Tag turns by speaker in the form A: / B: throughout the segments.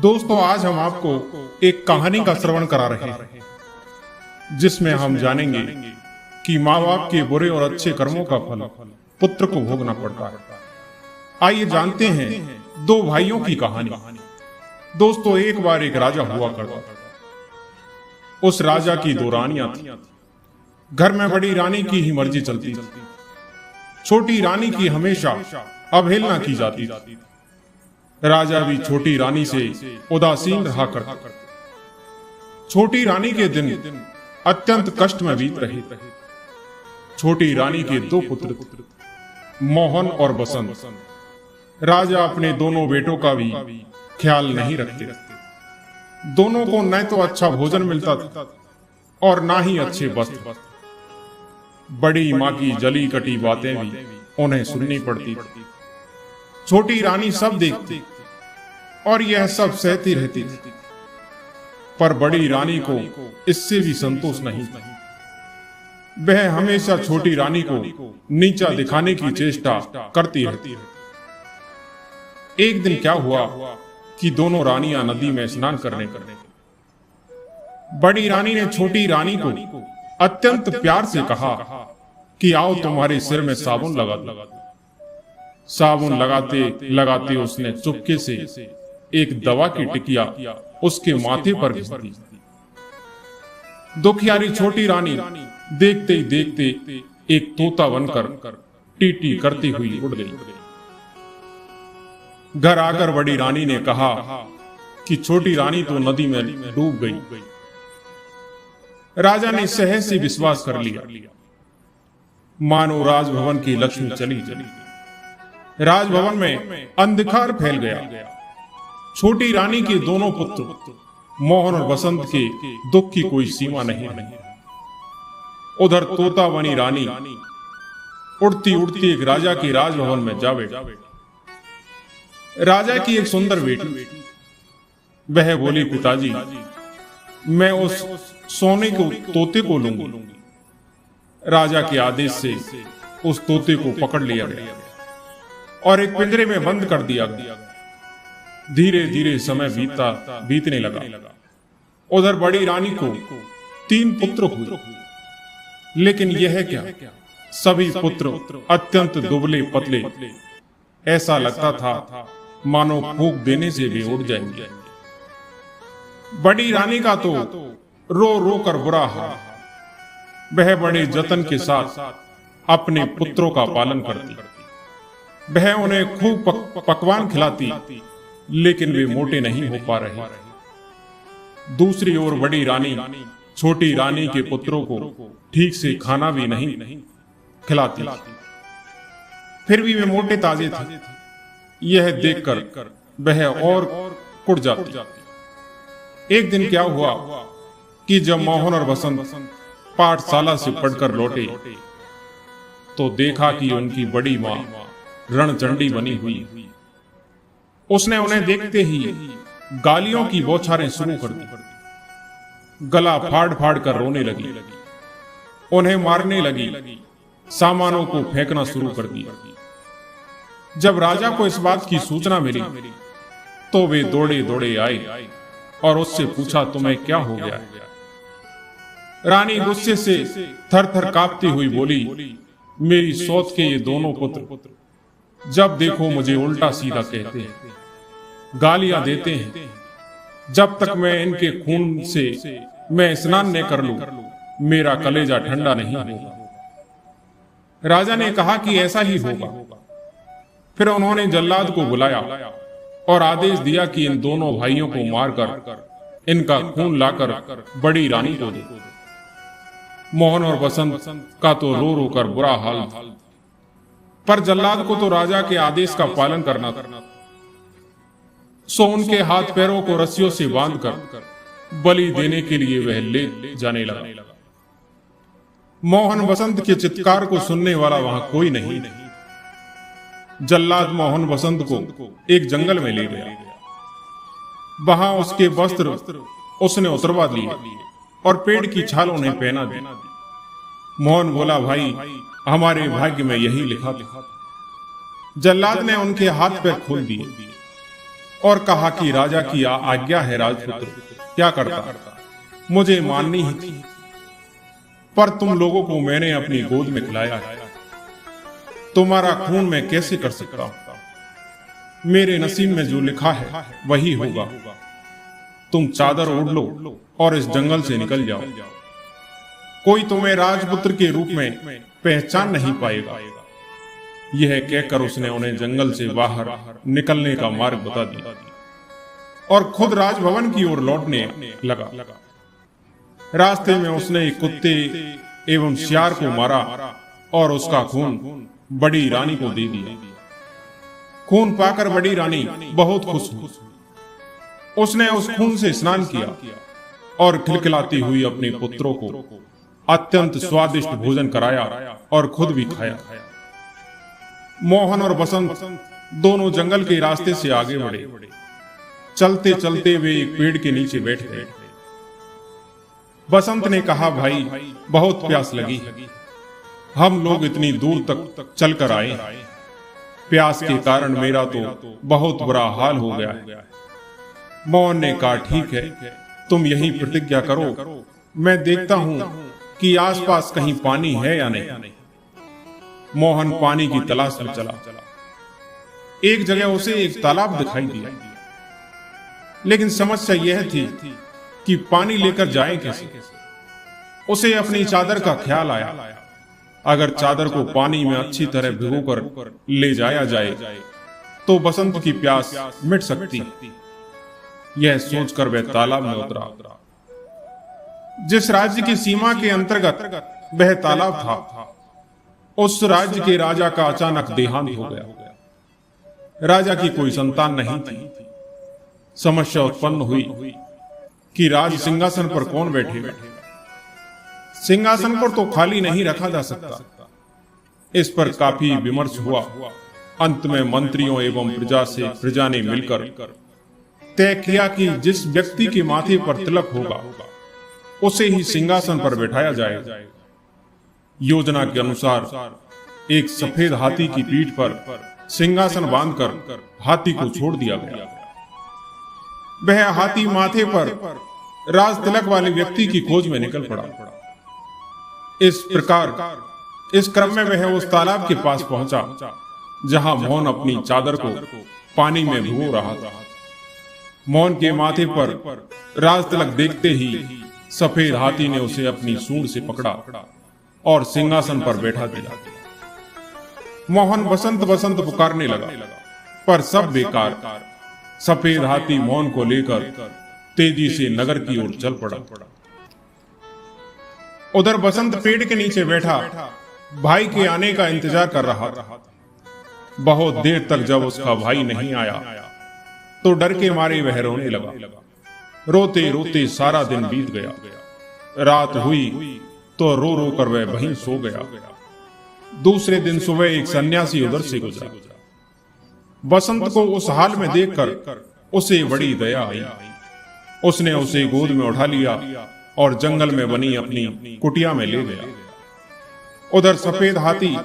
A: दोस्तों, आज हम आपको एक कहानी का श्रवण करा रहे हैं जिसमें हम जानेंगे कि माँ बाप के बुरे और अच्छे कर्मों का फल पुत्र को भोगना पड़ता है। आइए जानते हैं दो भाइयों की कहानी। दोस्तों, एक बार एक राजा हुआ करता था। उस राजा की दो रानियां थी। घर में बड़ी रानी की ही मर्जी चलती थी। छोटी रानी की हमेशा अवहेलना की जाती थी। राजा भी छोटी रानी से उदासीन रहा करता। छोटी रानी के दिन अत्यंत कष्ट में बीत रहे। छोटी रानी के दो पुत्र थे, मोहन और बसंत। राजा अपने दोनों बेटों का भी ख्याल नहीं रखते। दोनों को न तो अच्छा भोजन मिलता था और ना ही अच्छे वस्त्र। बड़ी माँ की जली कटी बातें भी उन्हें सुननी पड़ती थी। छोटी रानी सब देखती और यह सब सहती रहती थी, पर बड़ी रानी को इससे भी संतोष नहीं था। वह हमेशा छोटी रानी को नीचा दिखाने की चेष्टा करती रहती। एक दिन क्या हुआ कि दोनों रानियां नदी में स्नान करने गईं। बड़ी रानी ने छोटी रानी को अत्यंत प्यार से कहा कि आओ तुम्हारे सिर में साबुन लगा दूं। साबुन लगाते लगाते उसने चुपके से एक दवा की टिकिया उसके माथे पर घिस दी। दुखियारी छोटी रानी देखते ही देखते एक तोता बनकर टीटी करती हुई उड़ गई। घर आकर बड़ी रानी ने कहा कि छोटी रानी तो नदी में डूब गई। राजा ने सहज से विश्वास कर लिया, मानो राजभवन की लक्ष्मी चली गई। राजभवन में अंधकार फैल गया। छोटी रानी के दोनों पुत्र मोहन और बसंत के दुख की कोई सीमा नहीं। उधर तोता बनी रानी उड़ती उड़ती एक राजा के राजभवन में जा बैठी। राजा की एक सुंदर बेटी, वह बोली, पिताजी, मैं उस सोने को तोते को लूंगी। राजा के आदेश से उस तोते को पकड़ लिया गया और एक पिंजरे में बंद कर दिया गया। धीरे धीरे समय बीतने लगा। उधर बड़ी रानी को 3 पुत्र हुए, लेकिन यह क्या, सभी पुत्र अत्यंत दुबले पतले। ऐसा लगता था मानो फूंक देने से भी उड़ जाएंगे। बड़ी रानी का तो रो रो कर बुरा हाल। वह बड़े जतन के साथ अपने पुत्रों का पालन करती। वह उन्हें खूब पकवान खिलाती, लेकिन वे मोटे नहीं हो पा रहे। दूसरी ओर बड़ी रानी छोटी रानी के पुत्रों को ठीक से खाना भी नहीं खिलाती, फिर भी वे मोटे ताजे थे। यह देखकर वह और कुड़ जाती। एक दिन क्या हुआ कि जब मोहन और बसंत पाठशाला से पढ़कर लौटे तो देखा कि उनकी बड़ी माँ रणचंडी बनी हुई। उसने उन्हें देखते ही गालियों की बौछारें शुरू कर दी। गला फाड़ फाड़ कर रोने लगी, उन्हें मारने लगी, सामानों को फेंकना शुरू कर दिया। जब राजा को इस बात की सूचना मिली तो वे दौड़े दौड़े आए और उससे पूछा, तुम्हें क्या हो गया? रानी गुस्से से थर थर कांपती हुई बोली, मेरी सौत के ये दोनों पुत्र जब देखो मुझे उल्टा सीधा कहते हैं, गालियां देते हैं। जब तक मैं इनके खून से मैं स्नान न कर लूं, मेरा कलेजा ठंडा नहीं होगा। राजा ने कहा कि ऐसा ही होगा। फिर उन्होंने जल्लाद को बुलाया और आदेश दिया कि इन दोनों भाइयों को मारकर इनका खून लाकर बड़ी रानी को दे। मोहन और बसंत का तो रो रो कर बुरा हाल था, पर जल्लाद को तो राजा के आदेश का पालन करना था। सो उनके हाथ पैरों को रस्सियों से बांधकर बलि देने के लिए वह ले जाने लगा। मोहन बसंत के चित्कार को सुनने वाला वहां कोई नहीं। जल्लाद मोहन बसंत को एक जंगल में ले गया। वहां उसके वस्त्र उसने उतरवा लिए और पेड़ की छाल उन्हें पहना दी। मोहन बोला, भाई, हमारे भाग्य में यही लिखा था। जल्लाद ने उनके हाथ पैर खोल दिए और कहा कि राजा की आज्ञा है राजपुत्र, क्या करता, मुझे माननी ही थी, पर तुम लोगों को मैंने अपनी गोद में खिलाया है, तुम्हारा खून मैं कैसे कर सकता हूं? मेरे नसीब में जो लिखा है वही होगा। तुम चादर ओढ़ लो और इस जंगल से निकल जाओ। कोई तुम्हें राजपुत्र के रूप में पहचान नहीं पाएगा। यह कहकर उसने उन्हें जंगल से बाहर निकलने का मार्ग बता दिया और खुद राजभवन की ओर लौटने लगा। रास्ते में उसने एक कुत्ते एवं शियार को मारा और उसका खून बड़ी रानी को दे दिया। खून पाकर बड़ी रानी बहुत खुश हुई। उसने उस खून से स्नान किया और खिलखिलाती हुई अपने पुत्रों को अत्यंत स्वादिष्ट भोजन कराया और खुद भी खाया। मोहन और बसंत दोनों जंगल के रास्ते से आगे बढ़े। चलते चलते वे एक पेड़ के नीचे बैठ गए। बसंत ने कहा, भाई बहुत प्यास लगी है, हम लोग इतनी दूर तक चलकर आए, प्यास के कारण मेरा तो बहुत बुरा हाल हो गया है। मोहन ने कहा, ठीक है, तुम यही प्रतिज्ञा करो, मैं देखता हूं कि आसपास कहीं पानी है या नहीं। मोहन पानी की तलाश में चला। एक जगह उसे एक तालाब दिखाई दिया, लेकिन समस्या यह थी कि पानी लेकर जाए कैसे। उसे अपनी चादर का ख्याल आया। अगर चादर को पानी में अच्छी तरह भिगोकर ले जाया जाए तो बसंत की प्यास मिट सकती। यह सोचकर वह तालाब में उतरा। जिस राज्य की सीमा के अंतर्गत वह तालाब था, उस राज्य के राजा का अचानक देहांत हो गया। राजा की कोई संतान नहीं थी। समस्या उत्पन्न हुई कि राज सिंहासन पर कौन बैठेगा। सिंहासन पर तो खाली नहीं रखा जा सकता। इस पर काफी विमर्श हुआ। अंत में मंत्रियों एवं प्रजा ने मिलकर तय किया कि जिस व्यक्ति के माथे पर तिलक होगा उसे ही सिंहासन पर बैठाया जाएगा। योजना के अनुसार एक सफेद हाथी की पीठ पर सिंहासन बांधकर हाथी को छोड़ दिया गया। वह हाथी माथे पर राज तिलक वाले व्यक्ति की खोज में निकल पड़ा। इस प्रकार इस क्रम में वह उस तालाब के पास पहुंचा जहां मोहन अपनी चादर को पानी में भिगो रहा था। मोहन के माथे पर राज तिलक देखते ही सफेद हाथी ने उसे अपनी सूंड से पकड़ा और सिंहासन पर बैठा दिया। मोहन बसंत बसंत पुकारने लगा, पर सब बेकार। सफेद हाथी मोहन को लेकर तेजी से नगर की ओर चल पड़ा। उधर बसंत पेड़ के नीचे बैठा भाई के आने का इंतजार कर रहा था। बहुत देर तक जब उसका भाई नहीं आया तो डर के मारे वह रोने लगा। रोते रोते सारा दिन बीत गया। रात हुई तो रो रो कर वह वहीं सो गया। दूसरे दिन सुबह एक सन्यासी उधर से गुजरा। बसंत को उस हाल में देखकर उसे बड़ी दया आई। उसने उसे गोद में उठा लिया और जंगल में बनी अपनी कुटिया में ले गया। उधर सफेद हाथी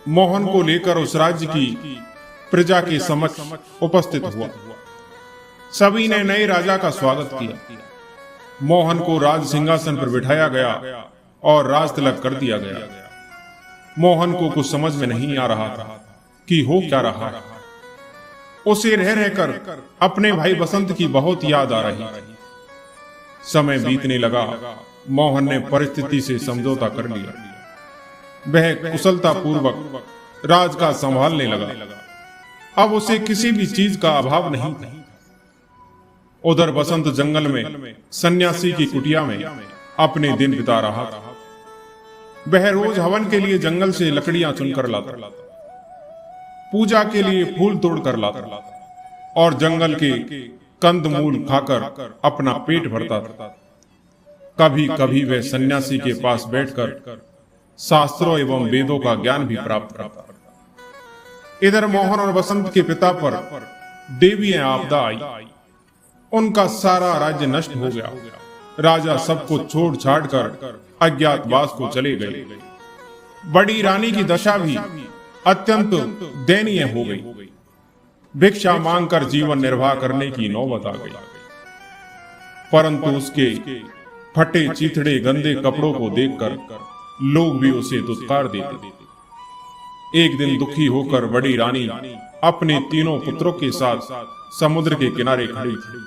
A: मोहन को लेकर उस राज्य की प्रजा के समक्ष उपस्थित हुआ। सभी ने नए राजा का स्वागत किया। मोहन को राज सिंहासन पर बिठाया गया और राज तिलक कर दिया गया। मोहन को कुछ समझ में नहीं आ रहा था कि हो क्या रहा है। उसे रह रहकर अपने भाई बसंत की बहुत याद आ रही थी। समय बीतने लगा। मोहन ने परिस्थिति से समझौता कर लिया। वह कुशलता पूर्वक राज का संभालने लगा। अब उसे किसी भी चीज का अभाव नहीं था। उधर बसंत जंगल में सन्यासी की कुटिया में अपने दिन बिता रहा था। वह रोज हवन के लिए जंगल से लकड़ियां चुनकर लाता, पूजा के लिए फूल तोड़कर लाता और जंगल के कंदमूल खाकर अपना पेट भरता था। कभी कभी वह सन्यासी के पास बैठकर शास्त्रों एवं वेदों का ज्ञान भी प्राप्त करता। इधर मोहन और बसंत के पिता पर देवी आपदा आई। उनका सारा राज्य नष्ट हो गया। राजा सबको छोड़ छाड़ कर अज्ञातवास को चले गए। बड़ी रानी की दशा भी अत्यंत दयनीय हो गई। भिक्षा मांगकर जीवन निर्वाह करने की नौबत आ गई। परंतु उसके फटे चीथड़े गंदे कपड़ों को देखकर लोग भी उसे दुत्कार देते। एक दिन दुखी होकर बड़ी रानी अपने तीनों पुत्रों के साथ समुद्र के किनारे खड़ी थी।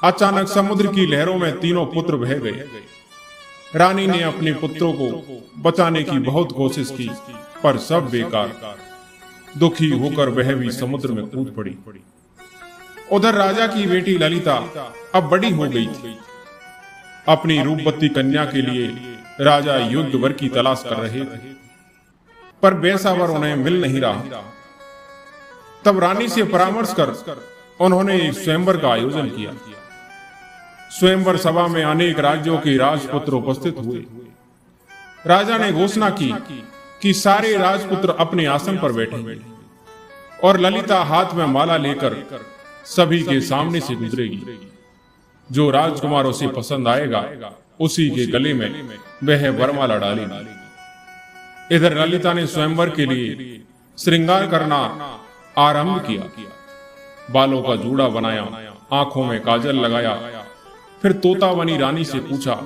A: अचानक समुद्र की लहरों में तीनों पुत्र बह गए। रानी ने अपने पुत्रों को बचाने की बहुत कोशिश की, पर सब बेकार। दुखी होकर वह भी समुद्र में कूद पड़ी। उधर राजा की बेटी ललिता अब बड़ी हो गई थी। अपनी रूपवती कन्या के लिए राजा योग्य वर की तलाश कर रहे थे, पर वैसा वर उन्हें मिल नहीं रहा। तब रानी से परामर्श कर उन्होंने एक स्वयंवर का आयोजन किया। स्वयंवर सभा में अनेक राज्यों के राजपुत्र उपस्थित हुए। राजा ने घोषणा की कि सारे राजपुत्र अपने आसन पर बैठेंगे और ललिता हाथ में माला लेकर सभी के सामने से गुजरेगी। जो राजकुमार उसे पसंद आएगा उसी के गले में वह वरमाला डालेगी। इधर ललिता ने स्वयंवर के लिए श्रृंगार करना आरंभ किया। बालों का जूड़ा बनाया, आंखों में काजल लगाया, फिर तोता बनी रानी से पूछा,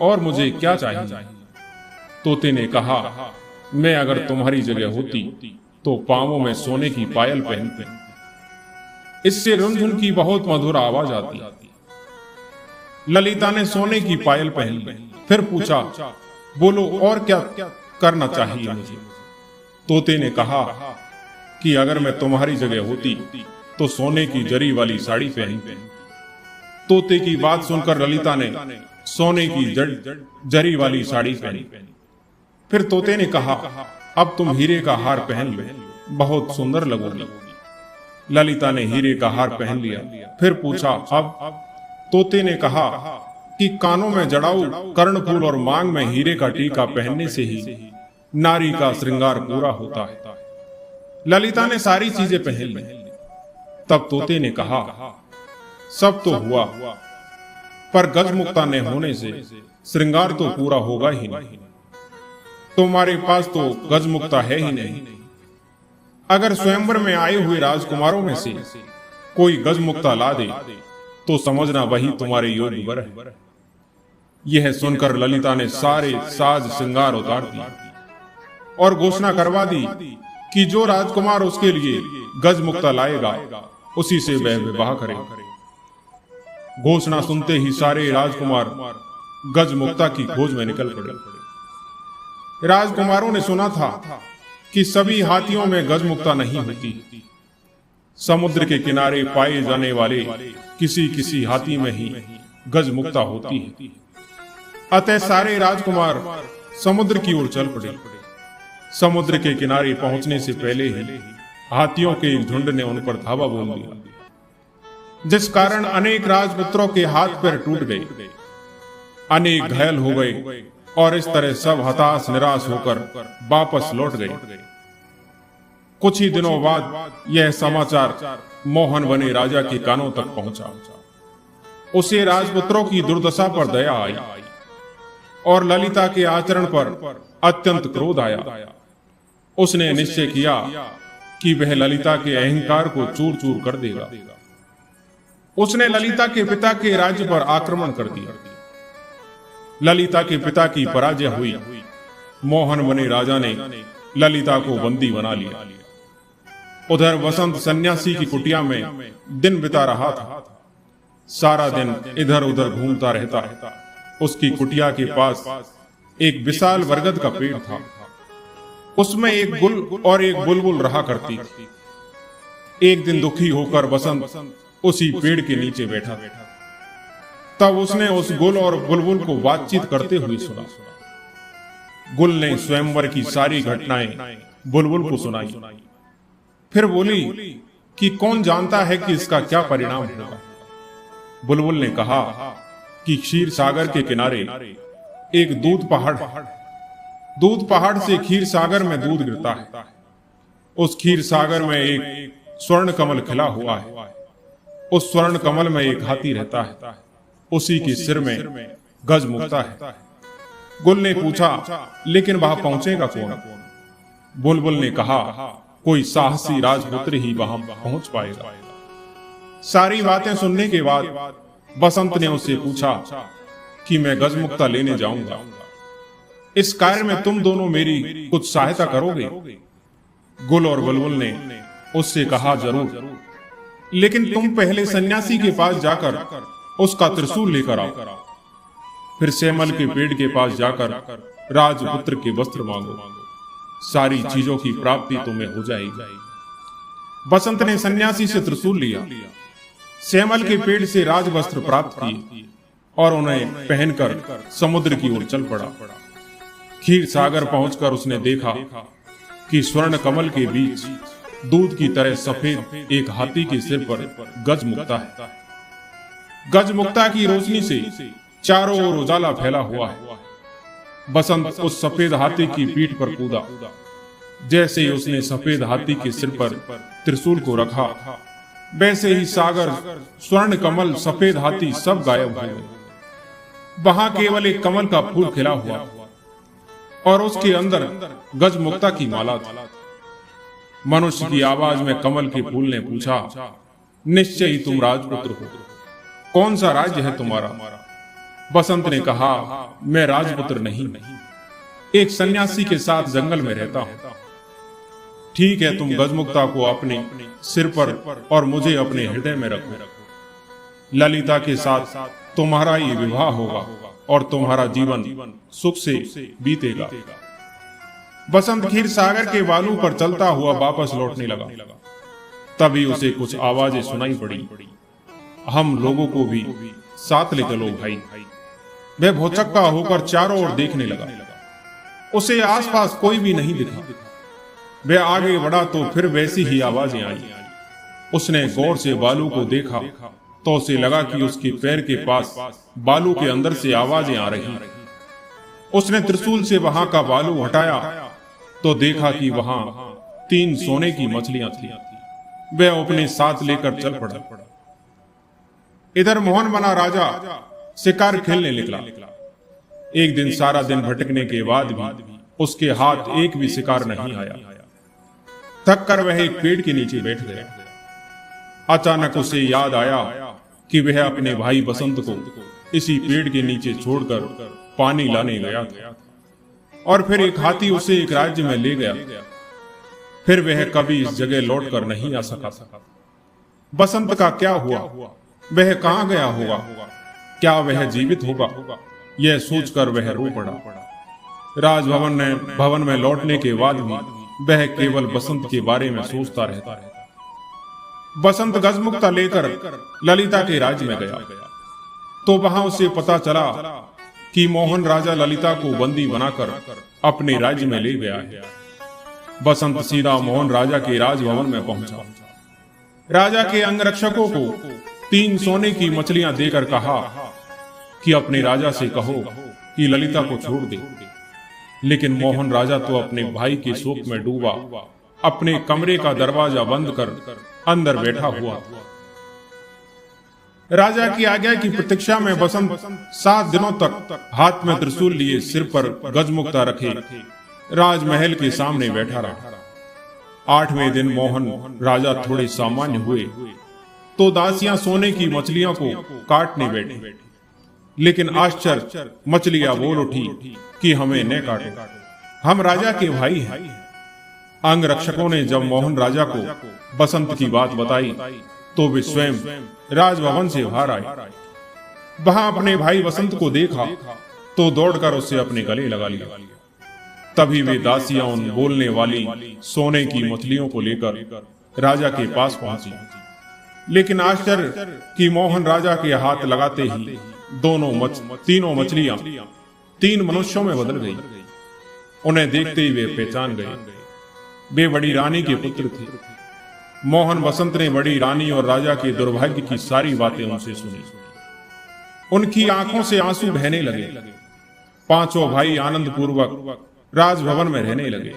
A: और मुझे क्या चाहिए? तोते ने कहा, मैं अगर तुम्हारी जगह होती तो पांवों में सोने की पायल पहनते, इससे रुनझुन की बहुत मधुर आवाज आती। ललिता ने सोने की पायल पहन ली। फिर पूछा, बोलो और क्या करना चाहिए मुझे? तोते ने कहा कि अगर मैं तुम्हारी जगह होती तो सोने की जरी वाली साड़ी पहनती। तोते की बात सुनकर ललिता ने सोने की जरी वाली साड़ी पहनी। फिर तोते ने कहा, अब तुम हीरे का हार पहन लो, बहुत सुंदर लगोगी। ललिता ने हीरे का हार पहन लिया। फिर पूछा, अब? तोते ने कहा कि कानों में जड़ाऊ, कर्णफूल और मांग में हीरे का टीका पहनने से ही नारी का श्रृंगार पूरा होता है। ललिता ने सारी चीजें पहन ली। तब तोते ने कहा, सब तो हुआ, पर गजमुक्ता ने होने से श्रृंगार तो पूरा होगा ही नहीं। तुम्हारे पास तो गजमुक्ता है ही नहीं। अगर स्वयंवर में आए हुए राजकुमारों में से कोई गजमुक्ता ला दे तो समझना वही तुम्हारे योग्य वर है। यह सुनकर ललिता ने सारे साज श्रृंगार उतार दिए और घोषणा करवा दी कि जो राजकुमार उसके लिए गजमुक्ता लाएगा उसी से वह विवाह करेगा। घोषणा सुनते ही सारे राजकुमार गजमुक्ता की खोज में निकल पड़े। राजकुमारों ने सुना था कि सभी हाथियों में गजमुक्ता नहीं होती। समुद्र के किनारे पाए जाने वाले किसी किसी हाथी में ही गजमुक्ता होती है। अतः सारे राजकुमार समुद्र की ओर चल पड़े। समुद्र के किनारे पहुंचने से पहले ही हाथियों के एक झुंड ने उन पर धावा बोल दिया, जिस कारण अनेक राजपुत्रों के हाथ पैर टूट गए, अनेक घायल हो गए और इस तरह सब हताश निराश होकर वापस लौट गए। कुछ ही दिनों बाद यह समाचार मोहन बने राजा के कानों तक पहुंचा। उसे राजपुत्रों की दुर्दशा पर दया आई और ललिता के आचरण पर अत्यंत क्रोध आया। उसने निश्चय किया कि वह ललिता के अहंकार को चूर चूर कर देगा। उसने ललिता के पिता के राज्य पर आक्रमण कर दिया। ललिता के पिता की पराजय हुई। मोहन बने राजा ने ललिता को बंदी बना लिया। उधर वसंत सन्यासी की कुटिया में दिन बिता रहा था। सारा दिन इधर उधर घूमता रहता। उसकी कुटिया के पास एक विशाल बरगद का पेड़ था। उसमें एक गुल और एक बुलबुल रहा करती थी। एक दिन दुखी होकर वसंत उसी पेड़ के नीचे बैठा। तब उसने उस गुल और बुलबुल को बातचीत करते हुए सुना। गुल ने स्वयंवर की सारी घटनाएं बुलबुल को सुनाई। फिर बोली कि कौन जानता है कि इसका क्या परिणाम होगा। बुलबुल ने कहा कि क्षीर सागर के किनारे एक दूध पहाड़ से क्षीर सागर में दूध गिरता है। उस क्षीर सागर में एक स्वर्ण कमल खिला हुआ है। उस स्वर्ण कमल में एक हाथी रहता है। उसी के सिर में गजमुक्ता है। गुल ने पूछा, लेकिन वहां पहुंचेगा कौन? बुलबुल ने कहा, कोई साहसी राजपुत्र ही वहां पहुंच पाएगा। सारी बातें सुनने के बाद बसंत ने उससे पूछा कि मैं गजमुक्ता लेने जाऊंगा, इस कार्य में तुम दोनों मेरी कुछ सहायता करोगे? गुल और बुलबुल ने उससे कहा, जरूर, लेकिन तुम पहले सन्यासी के पास जाकर उसका त्रिशूल लेकर आओ, फिर सेमल के पेड़ के पास जाकर राजपुत्र के वस्त्र मांगो, सारी चीजों की प्राप्ति तुम्हें हो जाएगी। बसंत ने सन्यासी से त्रिशूल लिया, सेमल के पेड़ से राजवस्त्र प्राप्त किए और उन्हें पहनकर समुद्र की ओर चल पड़ा। क्षीर सागर पहुंचकर उसने देखा कि स्वर्ण कमल के बीच दूध की तरह सफेद एक हाथी के सिर पर गजमुक्ता है। गजमुक्ता की रोशनी से चारों ओर उजाला फैला हुआ है। बसंत उस सफेद हाथी की पीठ पर कूदा। जैसे ही उसने सफेद हाथी के सिर पर त्रिशूल को रखा, वैसे ही सागर, स्वर्ण कमल, सफेद हाथी सब गायब हो गए। वहां केवल एक कमल का फूल खिला हुआ और उसके अंदर गजमुक्ता की माला थी। मनुष्य की आवाज में कमल के फूल ने पूछा, निश्चय ही तुम राजपुत्र हो, कौन सा राज्य है तुम्हारा? बसंत ने कहा, मैं राजपुत्र नहीं, एक सन्यासी के साथ जंगल में रहता हूं। ठीक है, तुम गजमुक्ता को अपने सिर पर और मुझे अपने हृदय में रखो। ललिता के साथ तुम्हारा ये विवाह होगा और तुम्हारा जीवन सुख से बीतेगा। बसंत क्षीर सागर के बालू पर चलता हुआ वापस लौटने लगा। तभी उसे कुछ आवाजें सुनाई पड़ी, हम लोगों को भी साथ ले चलो भाई। वह भौचक्का होकर चारों ओर देखने लगा। उसे आसपास कोई भी नहीं दिखा। वह आगे बढ़ा तो फिर वैसी ही आवाजें आई। उसने गौर से बालू को देखा तो उसे लगा कि उसके पैर के पास बालू के अंदर से आवाजें आ रही। उसने त्रिशूल से वहां का बालू हटाया तो देखा कि वहां 3 सोने की मछलियां थी। वह अपने साथ लेकर चल पड़ा। इधर मोहन बना राजा शिकार खेलने निकला। एक दिन सारा दिन भटकने के बाद भी उसके हाथ एक भी शिकार नहीं आया। थक कर वह एक पेड़ के नीचे बैठ गया। अचानक उसे याद आया कि वह अपने भाई बसंत को इसी पेड़ के नीचे छोड़कर पानी लाने गया था और फिर एक हाथी उसे एक राज्य में ले गया। फिर वह कभी इस जगह लौटकर नहीं आ सका। बसंत का क्या हुआ? वह कहां गया होगा? क्या वह जीवित होगा? यह सोचकर वह रो पड़ा। राजभवन में लौटने के बाद भी वह केवल बसंत के बारे में सोचता रहता। बसंत गजमुक्ता लेकर ललिता के राज्य में गया तो वहां उसे पता चला कि मोहन राजा ललिता को बंदी बनाकर अपने राज्य में ले गया है। बसंत सीधा मोहन राजा के राजभवन में पहुंचा। राजा के अंगरक्षकों को 3 सोने की मछलियां देकर कहा कि अपने राजा से कहो कि ललिता को छोड़ दे। लेकिन मोहन राजा तो अपने भाई के शोक में डूबा अपने कमरे का दरवाजा बंद कर अंदर बैठा हुआ था। राजा की आज्ञा की प्रतीक्षा में बसंत 7 दिनों तक हाथ में त्रिशूल लिए सिर पर गजमुक्ता रखे राजमहल के सामने बैठा रहा। 8वें दिन मोहन राजा थोड़े सामान्य हुए तो दासियां सोने की मछलियों को काटने बैठी। लेकिन आश्चर्य, मछलियां बोल उठी कि हमें न काटो, हम राजा के भाई हैं। अंगरक्षकों ने जब मोहन राजा को बसंत की बात बताई तो वे स्वयं राजभवन से बाहर आए। वहां अपने भाई बसंत को देखा तो दौड़कर उसे अपने गले लगा लिया। तभी वे दासियां उन बोलने वाली सोने की मछलियों को लेकर राजा के पास पहुंची। लेकिन आश्चर्य कि मोहन राजा के हाथ लगाते ही तीनों मछलियां 3 मनुष्यों में बदल गई। उन्हें देखते ही वे पहचान गए। वे बड़ी रानी के पुत्र थे। मोहन बसंत ने बड़ी रानी और राजा के दुर्भाग्य की सारी बातें उनसे सुनी। उनकी आंखों से आंसू बहने लगे। 5 भाई आनंद पूर्वक राजभवन में रहने लगे।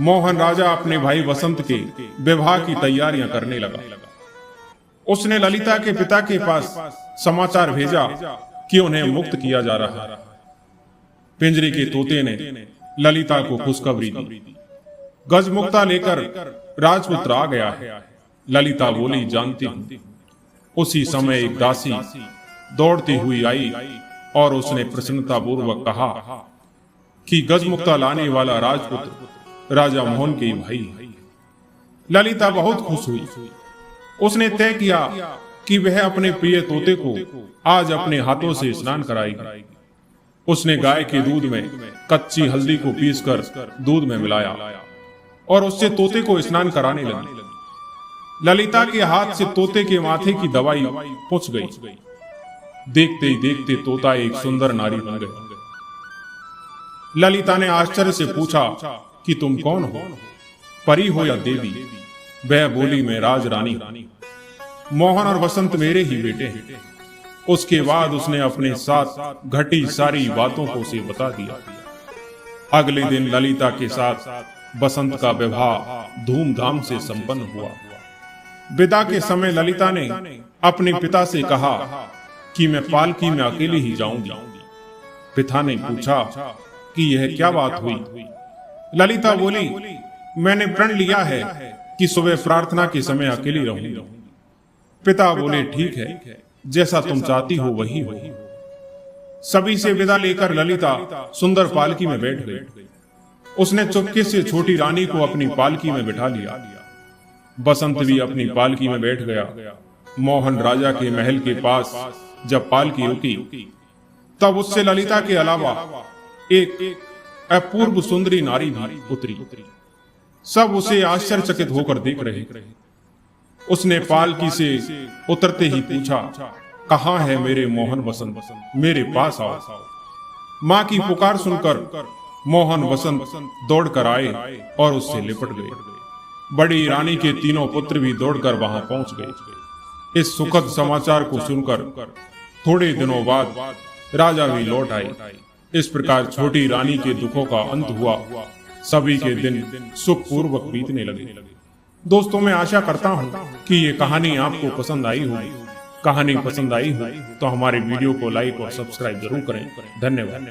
A: मोहन राजा अपने भाई बसंत के विवाह की तैयारियां करने लगा। उसने ललिता के पिता के पास समाचार भेजा कि उन्हें मुक्त किया जा रहा है। पिंजरे के तोते ने ललिता को खुशखबरी दी। गजमुक्ता लेकर राजपुत्र आ गया है। ललिता बोली, जानती हूं। उसी समय एक दासी दौड़ती हुई आई और उसने प्रसन्नता पूर्वक कहा कि गजमुक्ता लाने वाला राजपुत्र राजा मोहन के भाई है। ललिता बहुत खुश हुई। उसने तय किया कि वह अपने प्रिय तोते को आज अपने हाथों से स्नान कराएगी। उसने गाय के दूध में कच्ची हल्दी को पीसकर दूध में मिलाया और उससे तोते को स्नान कराने लगी। ललिता के हाथ से तोते के माथे की दवाई पहुंच गई। देखते ही देखते तोता एक सुंदर नारी बन गया। ललिता ने आश्चर्य से पूछा कि तुम कौन हो, परी हो या देवी? वह बोली, मैं राजरानी। मोहन और बसंत मेरे ही बेटे हैं। उसके बाद उसने अपने साथ घटी सारी बातों को उसे बता दिया। अगले दिन ललिता के साथ बसंत का विवाह धूमधाम से संपन्न हुआ। विदा के समय ललिता ने अपने पिता से कहा कि मैं पालकी में अकेले ही जाऊंगी। पिता ने पूछा कि यह क्या बात हुई? ललिता बोली, मैंने प्रण लिया है कि सुबह प्रार्थना के समय अकेली रहूंगी। पिता बोले, ठीक है, जैसा तुम चाहती हो वही हो। सभी से विदा लेकर ललिता सुंदर पालकी में बैठ गई। उसने चुपके से छोटी रानी को अपनी पालकी में बिठा लिया। बसंत भी अपनी पालकी में बैठ गया। मोहन राजा के महल के पास जब पालकी रुकी तब उससे ललिता के अलावा एक अपूर्व सुंदरी नारी भी उतरी। सब उसे आश्चर्यचकित होकर देख रहे। उसने पालकी से उतरते ही पूछा, कहाँ है मेरे मोहन बसंत? मेरे पास आओ। मां की पुकार सुनकर मोहन बसंत दौड़कर आए और उससे लिपट गए। बड़ी रानी के तीनों पुत्र भी दौड़कर वहां पहुंच गए। इस सुखद समाचार को सुनकर थोड़े दिनों बाद राजा भी लौट आए। इस प्रकार छोटी रानी के दुखों का अंत हुआ। सभी के दिन सुखपूर्वक बीतने लगे। दोस्तों, मैं आशा करता हूं कि ये कहानी आपको पसंद आई होगी। कहानी पसंद आई हो तो हमारे वीडियो को लाइक और सब्सक्राइब जरूर करें। धन्यवाद।